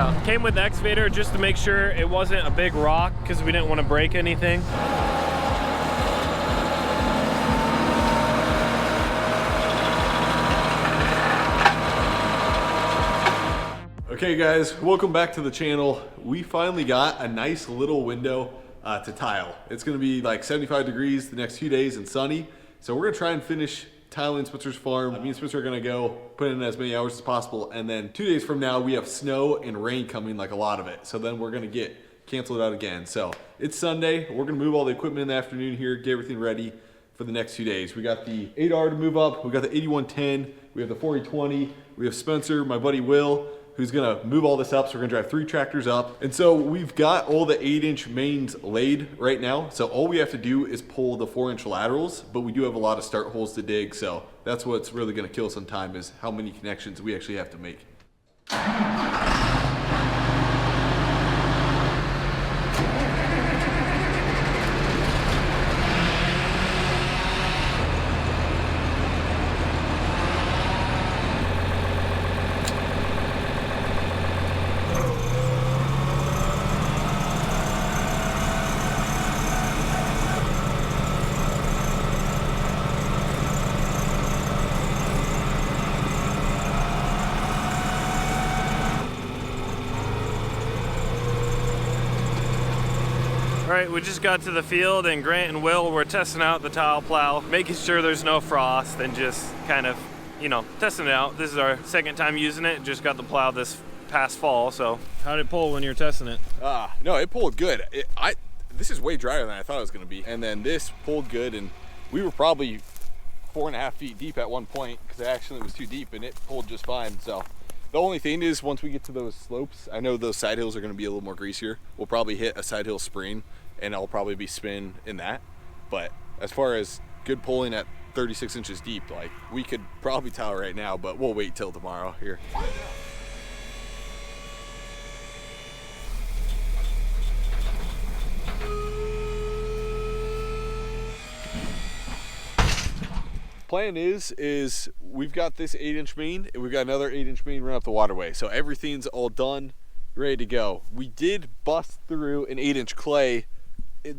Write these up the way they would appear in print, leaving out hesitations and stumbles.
Yeah, came with the excavator just to make sure it wasn't a big rock because we didn't want to break anything. Okay guys, welcome back to the channel. We finally got a nice little window to tile. It's gonna be like 75 degrees the next few days and sunny. So we're gonna try and finish tiling Spencer's farm. Me and Spencer are gonna go put in as many hours as possible. And then 2 days from now, we have snow and rain coming, like a lot of it. So then we're gonna get canceled out again. So it's Sunday. We're gonna move all the equipment in the afternoon here, get everything ready for the next 2 days. We got the 8R to move up. We got the 8110. We have the 4020. We have Spencer, my buddy Will, who's gonna move all this up. So we're gonna drive 3 tractors up. And so we've got all the 8-inch mains laid right now. So all we have to do is pull the 4-inch laterals, but we do have a lot of start holes to dig. So that's what's really gonna kill some time, is how many connections we actually have to make. All right, we just got to the field and Grant and Will were testing out the tile plow, making sure there's no frost and just kind of, you know, testing it out. This is our second time using it. Just got the plow this past fall, so. How did it pull when you were testing it? No, it pulled good. This is way drier than I thought it was gonna be. And then this pulled good, and we were probably 4.5 feet deep at one point because it actually was too deep, and it pulled just fine. So the only thing is, once we get to those slopes, I know those side hills are gonna be a little more greasier. We'll probably hit a side hill spring, and I'll probably be spin in that. But as far as good pulling at 36 inches deep, like, we could probably tile right now, but we'll wait till tomorrow here. Plan is we've got this 8-inch main, and we've got another 8-inch main run up the waterway. So everything's all done, ready to go. We did bust through an 8-inch clay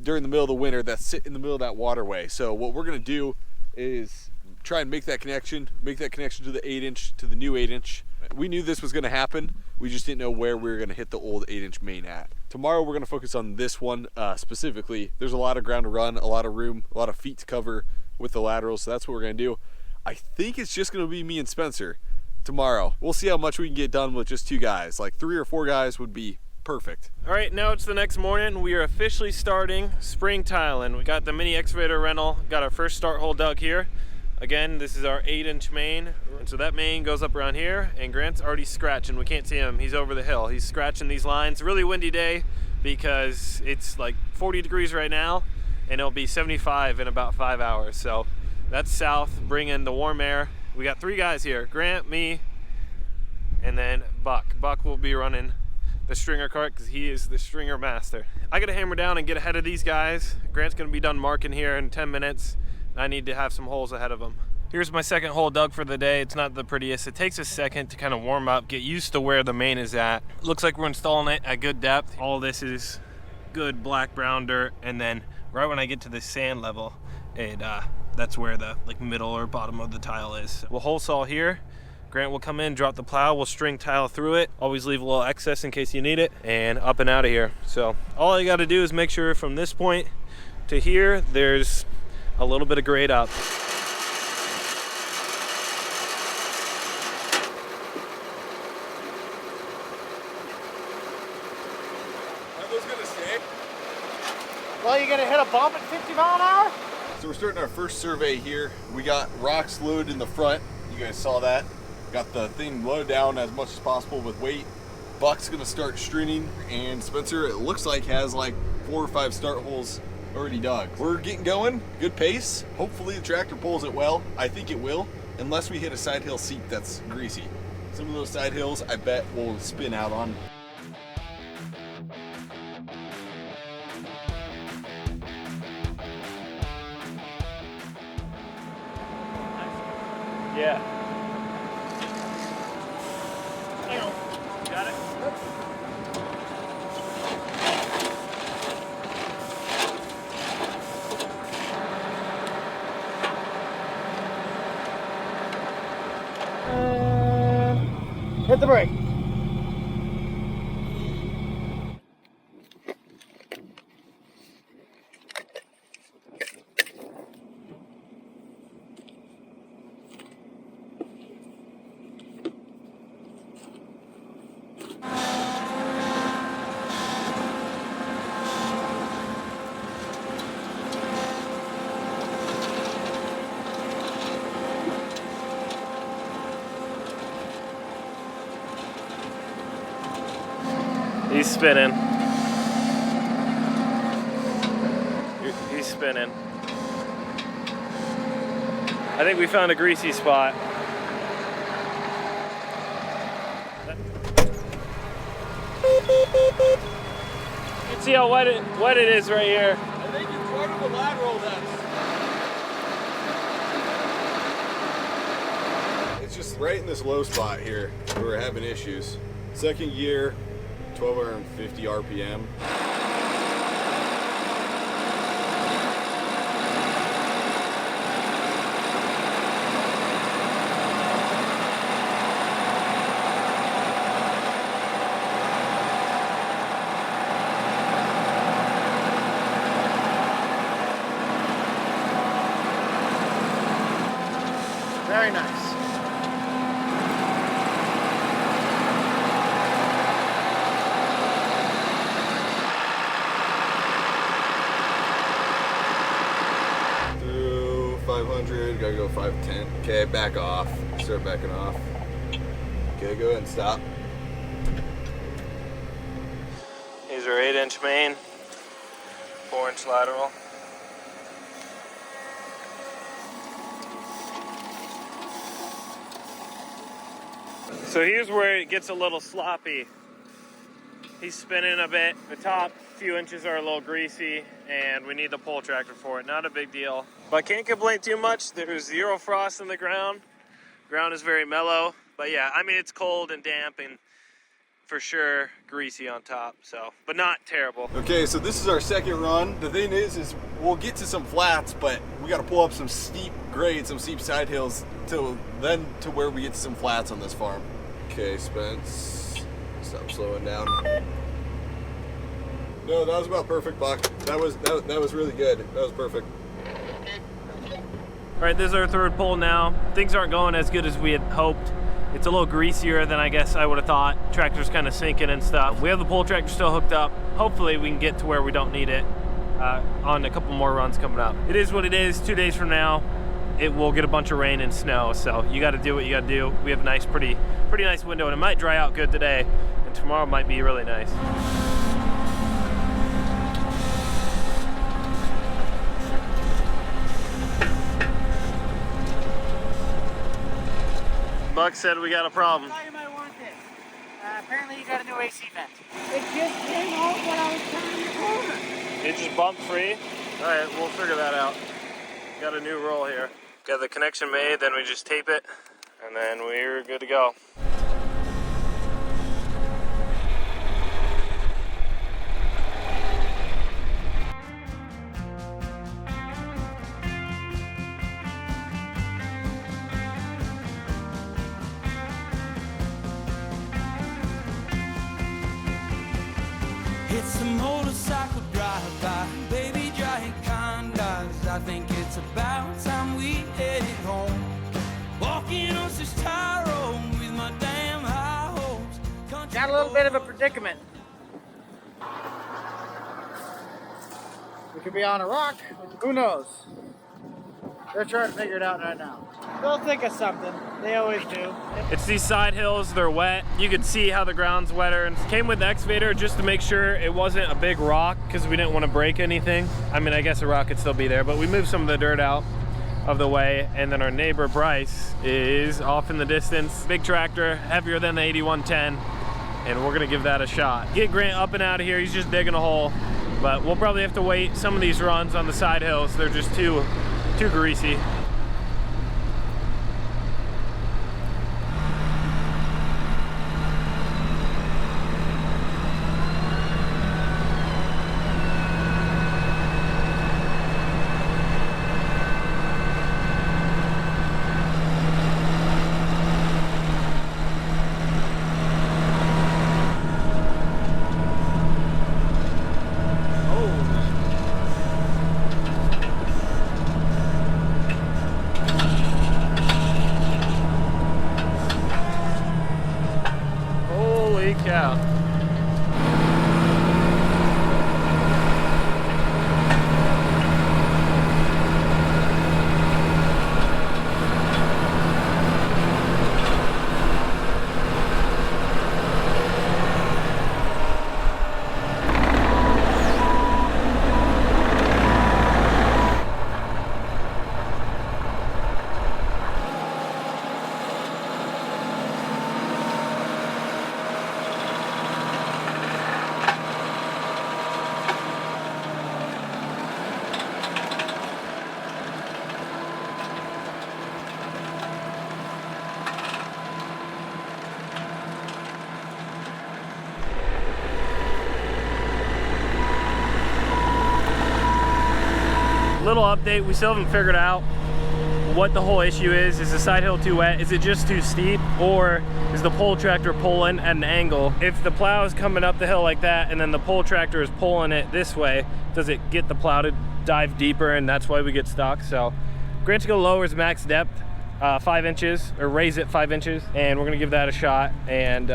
during the middle of the winter that's sit in the middle of that waterway. So what we're gonna do is try and make that connection to the 8-inch, to the new 8-inch. We knew this was gonna happen. We just didn't know where we were gonna hit the old 8-inch main at. Tomorrow we're gonna focus on this one specifically. There's a lot of ground to run, a lot of room, a lot of feet to cover with the laterals, so that's what we're gonna do. I think it's just gonna be me and Spencer tomorrow. We'll see how much we can get done with just 2 guys. Like 3 or 4 guys would be perfect. All right, now it's the next morning. We are officially starting spring tiling. We got the mini excavator rental, got our first start hole dug here. Again, this is our 8-inch main. And so that main goes up around here, and Grant's already scratching. We can't see him, he's over the hill. He's scratching these lines. Really windy day because it's like 40 degrees right now, and it'll be 75 in about 5 hours. So that's south, bringing the warm air. We got 3 guys here, Grant, me, and then Buck. Buck will be running the stringer cart because he is the stringer master. I gotta hammer down and get ahead of these guys. Grant's gonna be done marking here in 10 minutes. I need to have some holes ahead of him. Here's my second hole dug for the day. It's not the prettiest. It takes a second to kind of warm up, get used to where the main is at. Looks like we're installing it at good depth. All this is good black brown dirt, and then right when I get to the sand level, that's where the middle or bottom of the tile is. We'll hole saw here. Grant will come in, drop the plow, we'll string tile through it. Always leave a little excess in case you need it, and up and out of here. So all you gotta do is make sure from this point to here, there's a little bit of grade up. Are those gonna stay? Well, you're gonna hit a bump at 50 mile an hour? So we're starting our first survey here. We got rocks loaded in the front. You guys saw that. Got the thing loaded down as much as possible with weight. Buck's gonna start stringing, and Spencer, it looks like, has like 4 or 5 start holes already dug. We're getting going, good pace. Hopefully the tractor pulls it well. I think it will, unless we hit a side hill seat that's greasy. Some of those side hills, I bet we'll spin out on. Yeah. Got it? Hit the brake. He's spinning. He's spinning. I think we found a greasy spot. You can see how wet it is right here. I think it's part of the lateral It's just right in this low spot here where we're having issues. Second gear, 1250 RPM. Very nice. Through 500, gotta go 510. Okay, back off. Start backing off. Okay, go ahead and stop. Here's our 8-inch main, 4-inch lateral. So here's where it gets a little sloppy. He's spinning a bit. The top few inches are a little greasy and we need the pull tractor for it. Not a big deal. But can't complain too much. There's 0 frost in the ground. Ground is very mellow. But yeah, I mean, it's cold and damp and for sure greasy on top, so, but not terrible. Okay, so this is our second run. The thing is we'll get to some flats, but we got to pull up some steep grades, some steep side hills to where we get to some flats on this farm. Okay, Spence, stop slowing down. No, that was about perfect, Buck. That was really good. That was perfect. All right, this is our third pull now. Things aren't going as good as we had hoped. It's a little greasier than I guess I would have thought. Tractor's kind of sinking and stuff. We have the pull tractor still hooked up. Hopefully we can get to where we don't need it on a couple more runs coming up. It is what it is. 2 days from now, it will get a bunch of rain and snow. So you got to do what you got to do. We have a nice, pretty nice window, and it might dry out good today, and tomorrow might be really nice. Buck said we got a problem. I thought you might want this. Apparently you got a new AC vent. It just came out when I was turning the corner. It just bumped free? All right, we'll figure that out. Got a new roll here. Got the connection made, then we just tape it, and then we're good to go. It's a motorcycle drive-by, baby giant condoms. I think it's about time we headed home. Walking on this tire road with my damn high hopes. Got a little bit of a predicament. We could be on a rock. Who knows? They're trying to figure it out right now. They'll think of something. They always do. It's these side hills, they're wet. You can see how the ground's wetter. And came with the excavator just to make sure it wasn't a big rock because we didn't want to break anything. I mean, I guess a rock could still be there, but we moved some of the dirt out of the way. And then our neighbor Bryce is off in the distance. Big tractor, heavier than the 8110. And we're gonna give that a shot. Get Grant up and out of here. He's just digging a hole. But we'll probably have to wait some of these runs on the side hills. They're just too greasy. out. Little update, we still haven't figured out what the whole issue is. Is the side hill too wet? Is it just too steep? Or is the pull tractor pulling at an angle? If the plow is coming up the hill like that and then the pull tractor is pulling it this way, does it get the plow to dive deeper, and that's why we get stuck? So Grantico lowers max depth 5 inches, or raise it 5 inches, and we're gonna give that a shot, and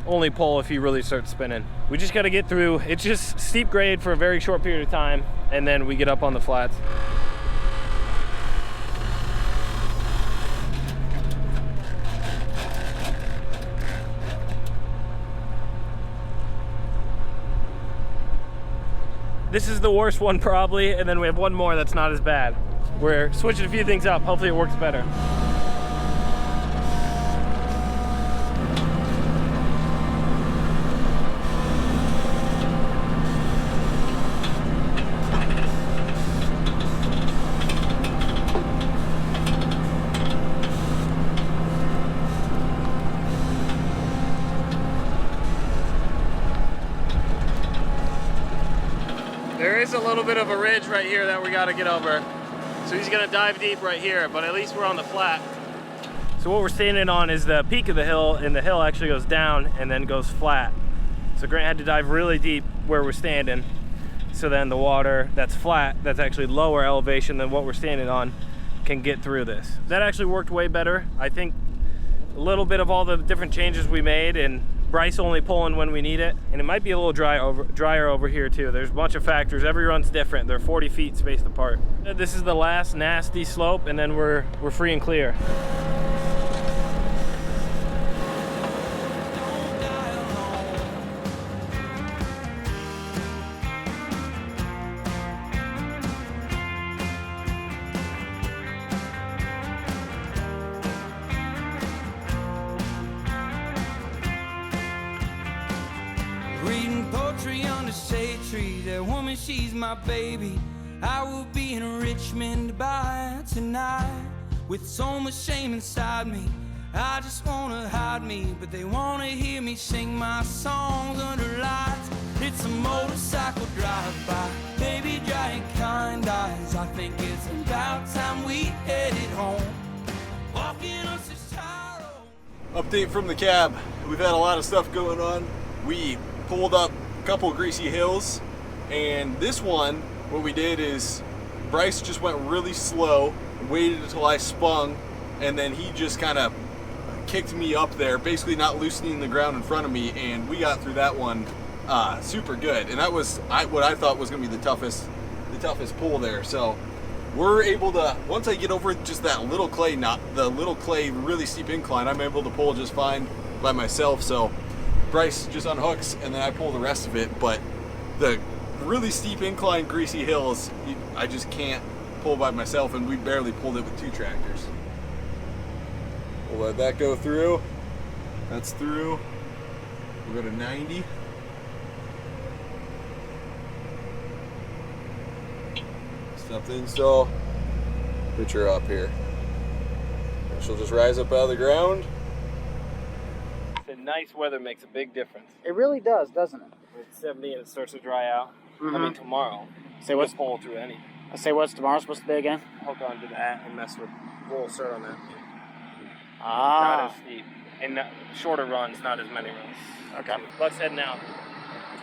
only pull if you really start spinning. We just gotta get through, it's just steep grade for a very short period of time, and then we get up on the flats. This is the worst one probably, and then we have one more that's not as bad. We're switching a few things up, hopefully it works better. There is a little bit of a ridge right here that we gotta get over. So he's gonna dive deep right here, but at least we're on the flat. So what we're standing on is the peak of the hill, and the hill actually goes down and then goes flat. So Grant had to dive really deep where we're standing. So then the water that's flat, that's actually lower elevation than what we're standing on, can get through this. That actually worked way better. I think a little bit of all the different changes we made, and Bryce only pulling when we need it, and it might be a little drier over here too. There's a bunch of factors. Every run's different. They're 40 feet spaced apart. This is the last nasty slope, and then we're free and clear. Reading poetry under shade tree. That woman, she's my baby. I will be in Richmond by tonight. With so much shame inside me, I just wanna hide me, but they wanna hear me sing my songs under lights. It's a motorcycle drive-by, baby dry and kind eyes. I think it's about time we headed home. Walking on this tire. Update from the cab. We've had a lot of stuff going on. We pulled up a couple greasy hills, and this one, what we did is Bryce just went really slow, waited until I spun, and then he just kind of kicked me up there, basically not loosening the ground in front of me, and we got through that one super good. And that was what I thought was going to be the toughest pull there. So we're able to, once I get over just that little clay really steep incline, I'm able to pull just fine by myself. So Bryce just unhooks, and then I pull the rest of it. But the really steep incline, greasy hills, I just can't pull by myself, and we barely pulled it with 2 tractors. We'll let that go through. That's through. We'll go to 90. Stop the install. Pitch her up here. And she'll just rise up out of the ground. Nice weather makes a big difference. It really does, doesn't it? It's 70 and it starts to dry out. I mean, tomorrow. Say what's pull through anything. I say what's tomorrow supposed to be again? Hook onto that and mess with roll start on that. Not Ah. as steep. And shorter runs, not as many runs. Okay. Let's head now.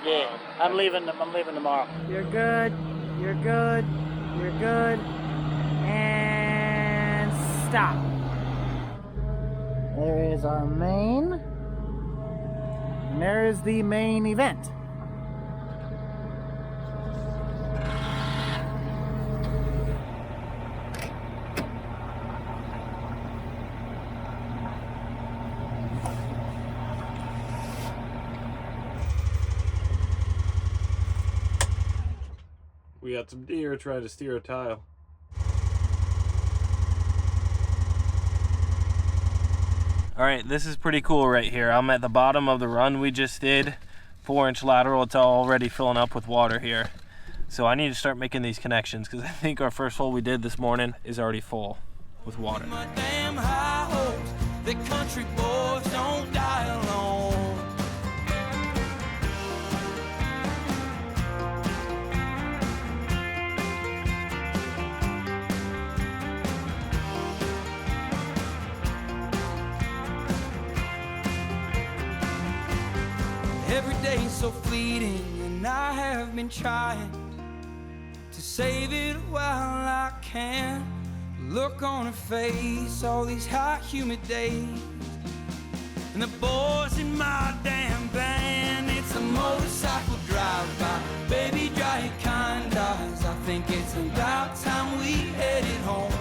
Yeah. I'm leaving tomorrow. You're good. You're good. You're good. And stop. There is our main. And there is the main event. We got some deer trying to steer a tile. All right, this is pretty cool right here. I'm at the bottom of the run we just did. 4-inch lateral, it's already filling up with water here. So I need to start making these connections because I think our first hole we did this morning is already full with water. My damn high hopes, the country boys don't die alone. Every day's so fleeting, and I have been trying to save it while I can. Look on her face, all these hot, humid days, and the boys in my damn band. It's a motorcycle drive-by, baby, dry your kind eyes. I think it's about time we headed home.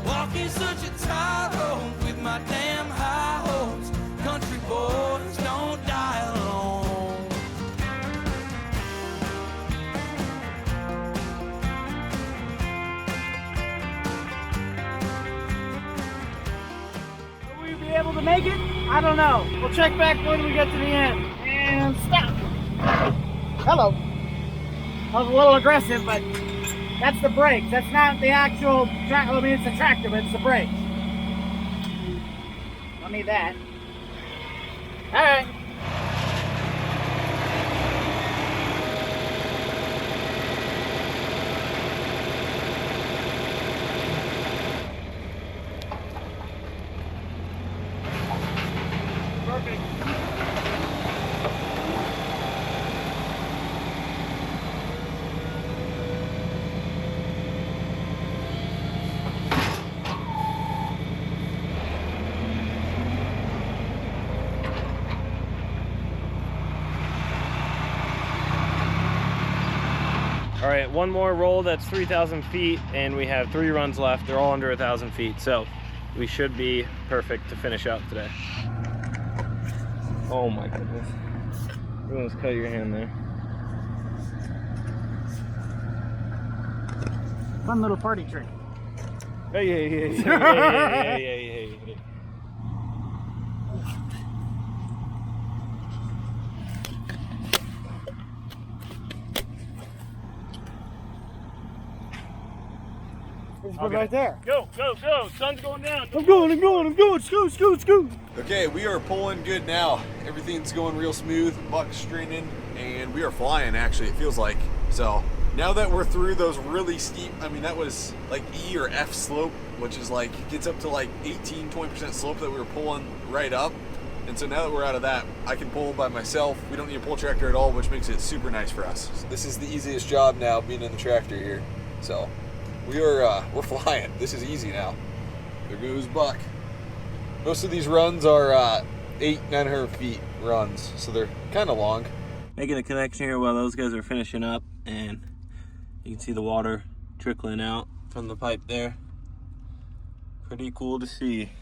Walking such a tightrope with my damn high hopes. Country boys don't die alone. Will we be able to make it? I don't know. We'll check back when we get to the end. And stop. Hello. I was a little aggressive, but that's the brakes. That's not the actual track. I mean, it's the tractor, but it's the brakes. Don't need that. All right. Perfect. All right, one more roll that's 3,000 feet, and we have 3 runs left. They're all under 1,000 feet, so we should be perfect to finish out today. Oh my goodness. You almost cut your hand there. Fun little party trick. Hey. Just put it right there. Go. Sun's going down. I'm going. Scoot. Okay, we are pulling good now. Everything's going real smooth, buck's straining, and we are flying actually, it feels like. So now that we're through those really steep, I mean that was like E or F slope, which is like, gets up to like 18-20% slope that we were pulling right up. And so now that we're out of that, I can pull by myself. We don't need a pull tractor at all, which makes it super nice for us. So this is the easiest job now, being in the tractor here. So we're flying. This is easy now. There goes Buck. Most of these runs are 800-900 feet runs, so they're kind of long. Making a connection here while those guys are finishing up, and you can see the water trickling out from the pipe there. Pretty cool to see.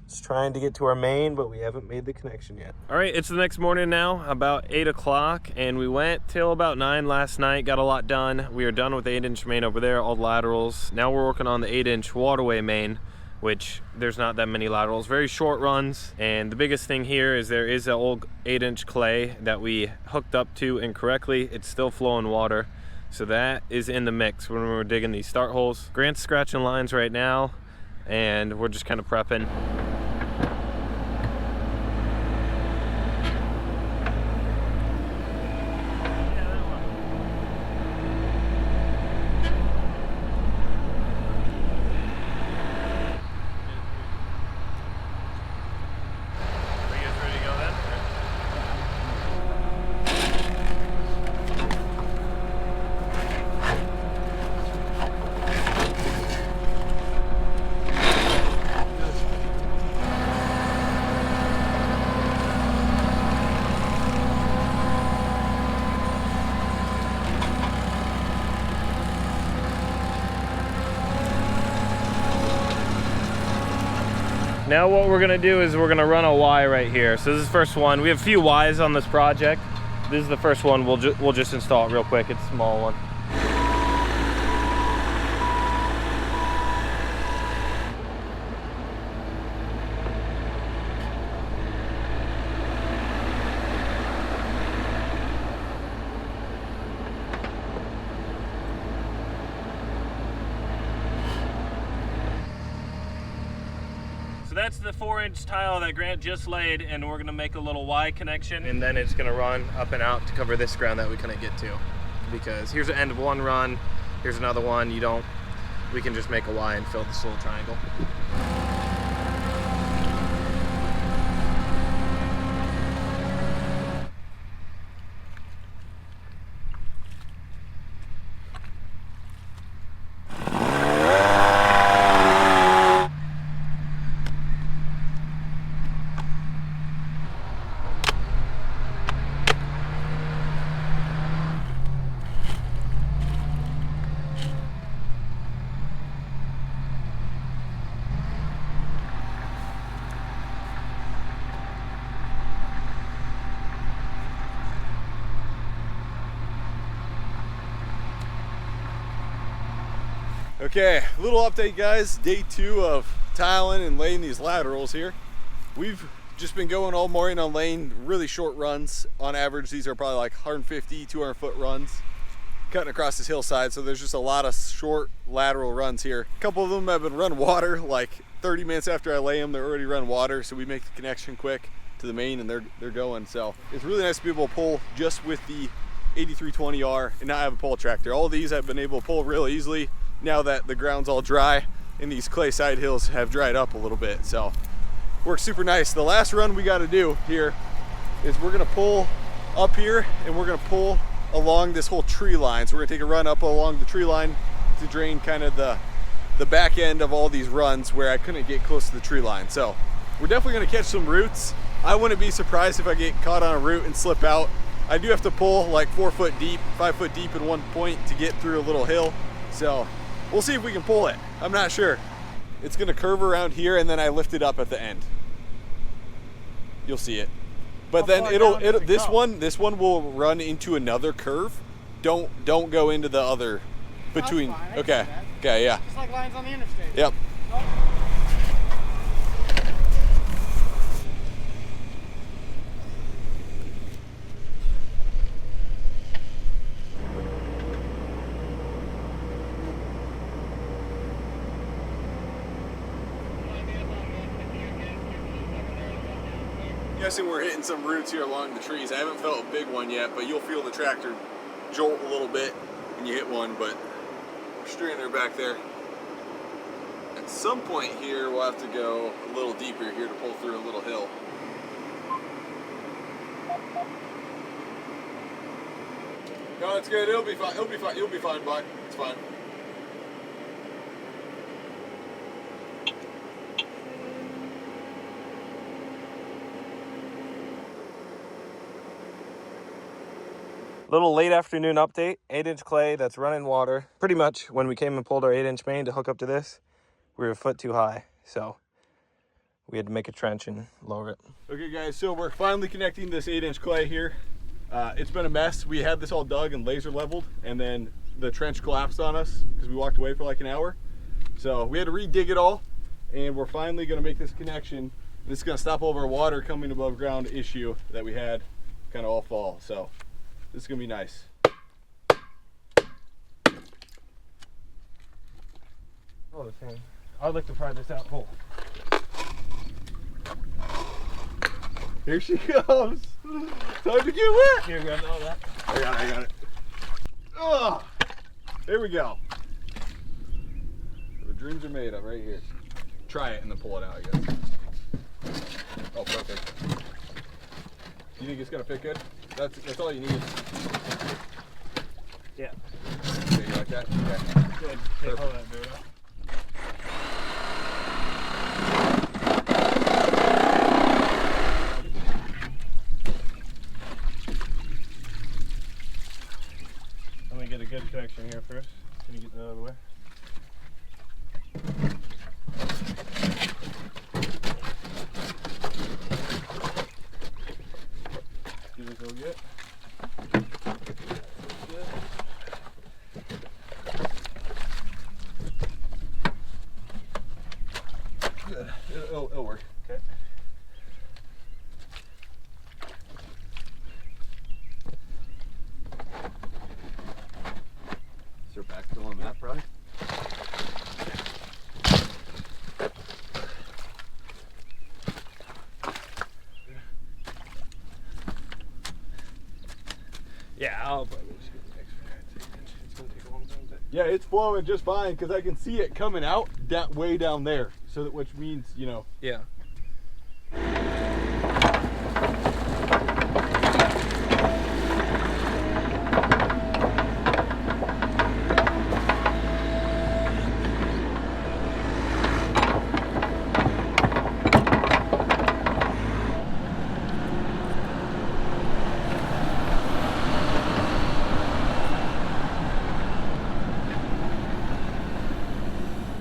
Just trying to get to our main, but we haven't made the connection yet. All right, it's the next morning now, about 8 o'clock, and we went till about 9 last night, got a lot done. We are done with the 8-inch main over there, all the laterals. Now we're working on the 8-inch Waterway main, which there's not that many laterals, very short runs. And the biggest thing here is there is an old 8-inch clay that we hooked up to incorrectly. It's still flowing water. So that is in the mix when we're digging these start holes. Grant's scratching lines right now, and we're just kind of prepping. Now what we're gonna do is we're gonna run a Y right here. So this is the first one. We have a few Ys on this project. This is the first one. We'll just install it real quick. It's a small one. So that's the 4-inch tile that Grant just laid, and we're gonna make a little Y connection, and then it's gonna run up and out to cover this ground that we couldn't get to. Because here's the end of one run, here's another one, we can just make a Y and fill this little triangle. Okay, little update guys, day 2 of tiling and laying these laterals here. We've just been going all morning on laying really short runs. On average, these are probably like 150, 200 foot runs, cutting across this hillside, so there's just a lot of short lateral runs here. A couple of them have been run water, like 30 minutes after I lay them, they're already run water, so we make the connection quick to the main and they're going. So it's really nice to be able to pull just with the 8320R and not have a pull tractor. All of these I've been able to pull real easily now that the ground's all dry and these clay side hills have dried up a little bit. So works super nice. The last run we got to do here is we're gonna pull up here and we're gonna pull along this whole tree line. So we're gonna take a run up along the tree line to drain kind of the back end of all these runs where I couldn't get close to the tree line. So we're definitely gonna catch some roots. I wouldn't be surprised if I get caught on a root and slip out. I do have to pull like 4 foot deep, 5 foot deep in one point to get through a little hill. So we'll see if we can pull it. I'm not sure. It's gonna curve around here and then I lift it up at the end. You'll see it. But then this one will run into another curve. Don't go into the other between. Okay. Okay, yeah. Just like lines on the interstate. Yep. Guessing we're hitting some roots here along the trees. I haven't felt a big one yet, but you'll feel the tractor jolt a little bit when you hit one, but we're steering her back there. At some point here, we'll have to go a little deeper here to pull through a little hill. No, it's good. It'll be fine. It'll be fine. You'll be fine, bud. It's fine. Little late afternoon update, 8-inch clay that's running water. Pretty much when we came and pulled our 8-inch main to hook up to this, we were a foot too high. So we had to make a trench and lower it. Okay guys, so we're finally connecting this 8-inch clay here. It's been a mess. We had this all dug and laser leveled, and then the trench collapsed on us because we walked away for like an hour. So we had to re-dig it all, and we're finally gonna make this connection. This is gonna stop all of our water coming above ground issue that we had kind of all fall. So this is gonna be nice. Oh, the thing. I'd like to pry this out whole. Here she comes. Time to get wet. Here, grab all that. I got it. Oh, there we go. The dreams are made of right here. Try it and then pull it out, I guess. Oh, perfect. You think it's gonna fit good? That's all you need. Yeah. Okay, you like that? Okay. Good. Take all that dirt out. Let me get a good connection here first. Can you get that out of the way? Yeah, I'll probably just get the extra. It's gonna take a long time. Yeah, it's flowing just fine because I can see it coming out that way down there. So that, which means, you know. Yeah.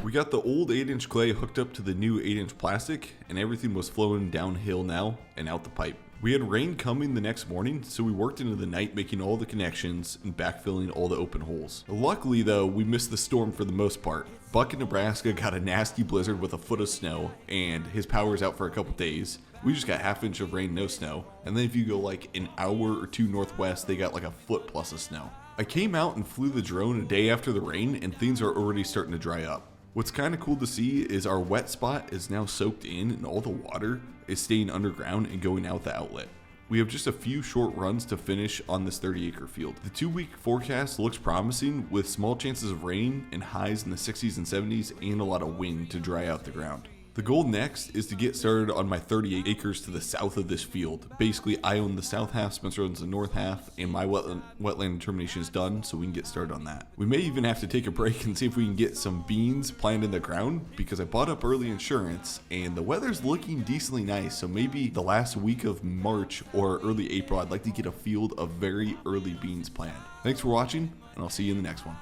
We got the old 8-inch clay hooked up to the new 8-inch plastic, and everything was flowing downhill now and out the pipe. We had rain coming the next morning, so we worked into the night making all the connections and backfilling all the open holes. Luckily though, we missed the storm for the most part. Buck in Nebraska got a nasty blizzard with a foot of snow, and his power's out for a couple days. We just got half-inch of rain, no snow. And then if you go like an hour or two northwest, they got like a foot plus of snow. I came out and flew the drone a day after the rain, and things are already starting to dry up. What's kind of cool to see is our wet spot is now soaked in and all the water is staying underground and going out the outlet. We have just a few short runs to finish on this 30-acre field. The 2-week forecast looks promising with small chances of rain and highs in the 60s and 70s and a lot of wind to dry out the ground. The goal next is to get started on my 38 acres to the south of this field. Basically, I own the south half, Spencer owns the north half, and my wetland determination is done, so we can get started on that. We may even have to take a break and see if we can get some beans planted in the ground, because I bought up early insurance, and the weather's looking decently nice, so maybe the last week of March or early April, I'd like to get a field of very early beans planted. Thanks for watching, and I'll see you in the next one.